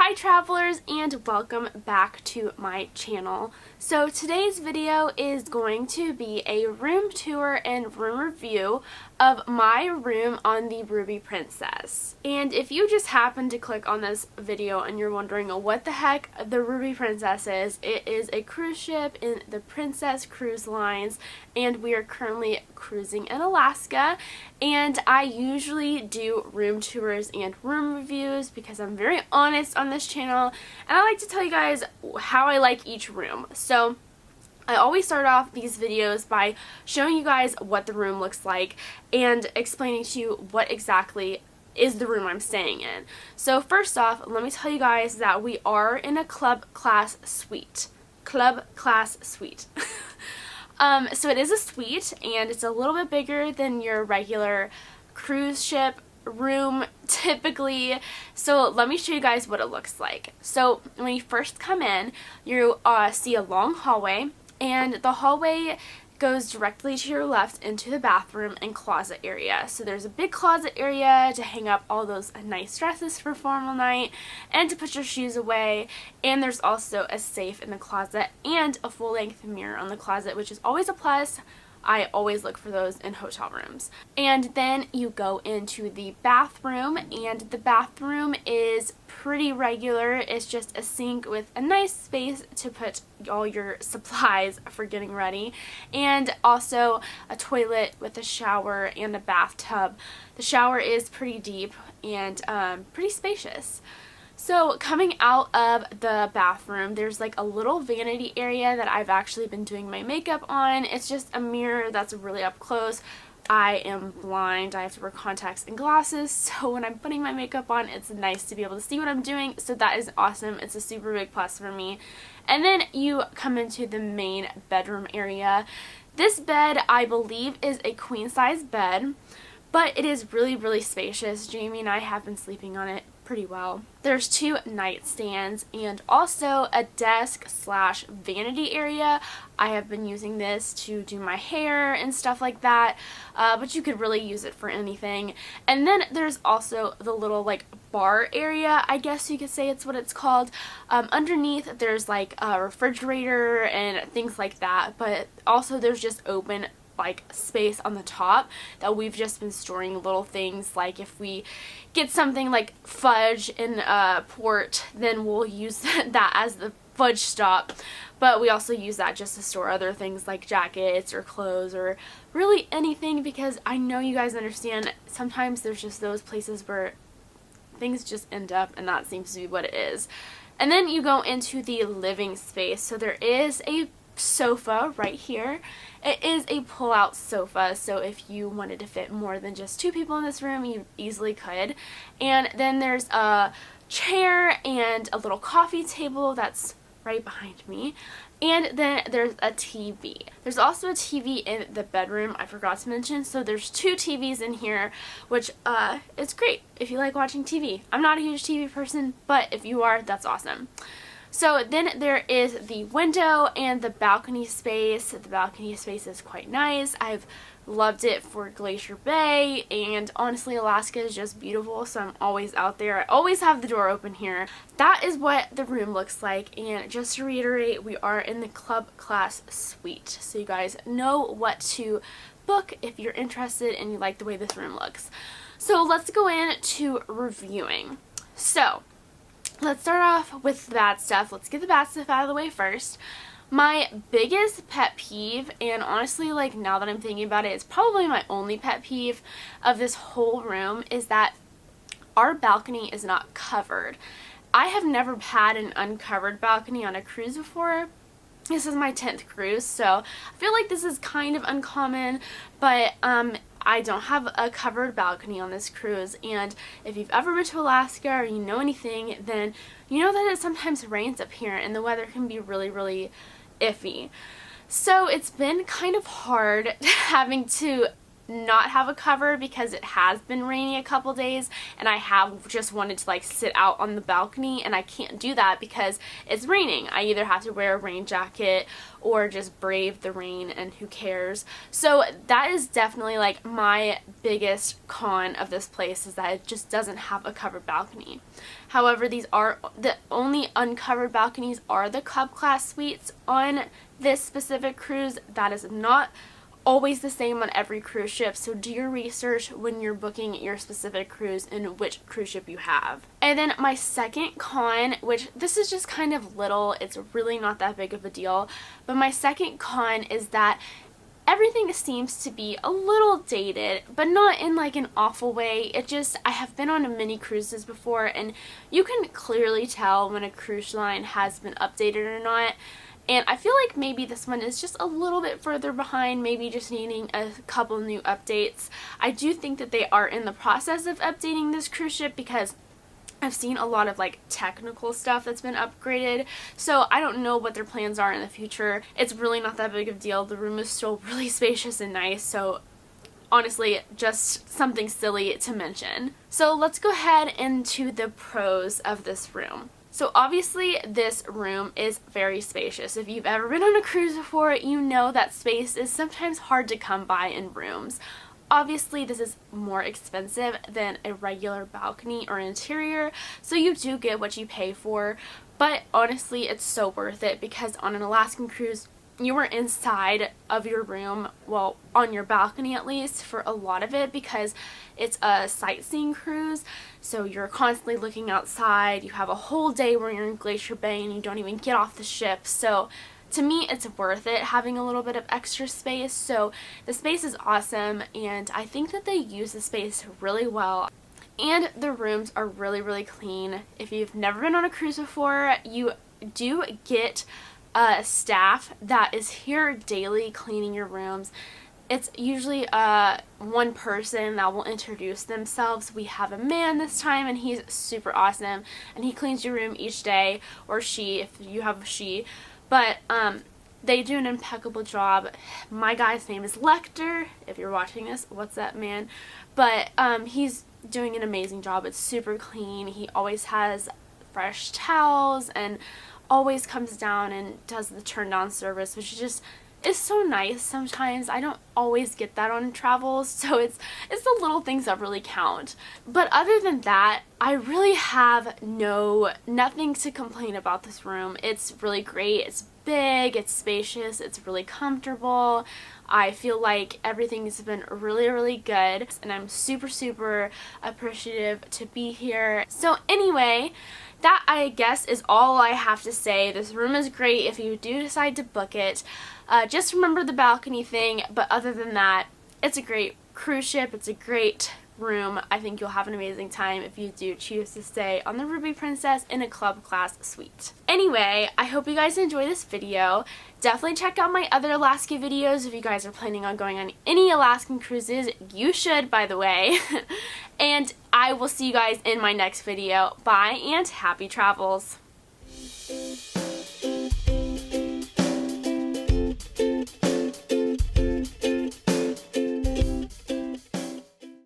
Hi travelers, and welcome back to my channel. So today's video is going to be a room tour and room review of my room on the Ruby Princess. And if you just happen to click on this video and you're wondering what the heck the Ruby Princess is, it is a cruise ship in the Princess Cruise Lines, and we are currently cruising in Alaska. And I usually do room tours and room reviews because I'm very honest on this channel, and I like to tell you guys how I like each room. So I always start off these videos by showing you guys what the room looks like and explaining to you what exactly is the room I'm staying in. So first off, let me tell you guys that we are in a club class suite. Club class suite. So it is a suite, and it's a little bit bigger than your regular cruise ship room typically. So let me show you guys what it looks like. So when you first come in, you see a long hallway, and the hallway goes directly to your left into the bathroom and closet area. So there's a big closet area to hang up all those nice dresses for formal night and to put your shoes away, and there's also a safe in the closet and a full-length mirror on the closet, which is always a plus. I always look for those in hotel rooms. And then you go into the bathroom, and the bathroom is pretty regular. It's just a sink with a nice space to put all your supplies for getting ready, and also a toilet with a shower and a bathtub. The shower is pretty deep and pretty spacious. So coming out of the bathroom, there's like a little vanity area that I've actually been doing my makeup on. It's just a mirror that's really up close. I am blind. I have to wear contacts and glasses, so when I'm putting my makeup on, it's nice to be able to see what I'm doing. So that is awesome. It's a super big plus for me. And then you come into the main bedroom area. This bed, I believe, is a queen size bed, but it is really, really spacious. Jamie and I have been sleeping on it pretty well. There's two nightstands and also a desk slash vanity area. I have been using this to do my hair and stuff like that, but you could really use it for anything. And then there's also the little like bar area, I guess you could say it's what it's called. Underneath there's like a refrigerator and things like that, but also there's just open like space on the top that we've just been storing little things. Like if we get something like fudge in port, then we'll use that as the fudge stop, but we also use that just to store other things like jackets or clothes or really anything, because I know you guys understand sometimes there's just those places where things just end up, and that seems to be what it is. And then you go into the living space. So there is a sofa right here. It is a pull-out sofa, so if you wanted to fit more than just two people in this room, you easily could. And then there's a chair and a little coffee table that's right behind me. And then there's a TV. There's also a TV in the bedroom, I forgot to mention. So there's two TVs in here, which is great if you like watching TV. I'm not a huge TV person, but if you are, that's awesome. So then there is the window and the balcony space. The balcony space is quite nice. I've loved it for Glacier Bay, and honestly Alaska is just beautiful, so I'm always out there. I always have the door open here. That is what the room looks like, and just to reiterate, we are in the club class suite, so you guys know what to book if you're interested and you like the way this room looks. So let's go into reviewing. So let's start off with the bad stuff. Let's get the bad stuff out of the way first. My biggest pet peeve, and honestly, like now that I'm thinking about it, it's probably my only pet peeve of this whole room, is that our balcony is not covered. I have never had an uncovered balcony on a cruise before. This is my 10th cruise, so I feel like this is kind of uncommon, but I don't have a covered balcony on this cruise. And if you've ever been to Alaska or you know anything, then you know that it sometimes rains up here and the weather can be really, really iffy. So it's been kind of hard having to not have a cover because it has been raining a couple days and I have just wanted to like sit out on the balcony, and I can't do that because it's raining. I either have to wear a rain jacket or just brave the rain, and who cares. So that is definitely like my biggest con of this place, is that it just doesn't have a covered balcony. However, these are the only uncovered balconies are the club class suites on this specific cruise. That is not always the same on every cruise ship, so do your research when you're booking your specific cruise and which cruise ship you have. And then my second con, which this is just kind of little, it's really not that big of a deal, but my second con is that everything seems to be a little dated, but not in like an awful way. I have been on many cruises before, and you can clearly tell when a cruise line has been updated or not. And I feel like maybe this one is just a little bit further behind, maybe just needing a couple new updates. I do think that they are in the process of updating this cruise ship, because I've seen a lot of like technical stuff that's been upgraded, so I don't know what their plans are in the future. It's really not that big of a deal. The room is still really spacious and nice, so honestly, just something silly to mention. So let's go ahead into the pros of this room. So obviously this room is very spacious. If you've ever been on a cruise before, you know that space is sometimes hard to come by in rooms. Obviously this is more expensive than a regular balcony or interior, so you do get what you pay for, but honestly it's so worth it, because on an Alaskan cruise you were inside of your room, well, on your balcony at least, for a lot of it, because it's a sightseeing cruise, so you're constantly looking outside. You have a whole day where you're in Glacier Bay and you don't even get off the ship, so to me it's worth it having a little bit of extra space. So the space is awesome, and I think that they use the space really well. And the rooms are really, really clean. If you've never been on a cruise before, you do get staff that is here daily cleaning your rooms. It's usually one person that will introduce themselves. We have a man this time, and he's super awesome, and he cleans your room each day, or she if you have a she, but they do an impeccable job. My guy's name is Lecter. If you're watching this, what's up, man? But he's doing an amazing job. It's super clean. He always has fresh towels and always comes down and does the turn down service, which is so nice. Sometimes I don't always get that on travels, so it's the little things that really count. But other than that, I really have nothing to complain about this room. It's really great. It's big, it's spacious, it's really comfortable. I feel like everything's been really, really good, and I'm super, super appreciative to be here. So anyway, that I guess is all I have to say. This room is great if you do decide to book it. Just remember the balcony thing, but other than that, it's a great cruise ship. It's a great room. I think you'll have an amazing time if you do choose to stay on the Ruby Princess in a club class suite. Anyway, I hope you guys enjoy this video. Definitely check out my other Alaska videos if you guys are planning on going on any Alaskan cruises. You should, by the way. And I will see you guys in my next video. Bye and happy travels.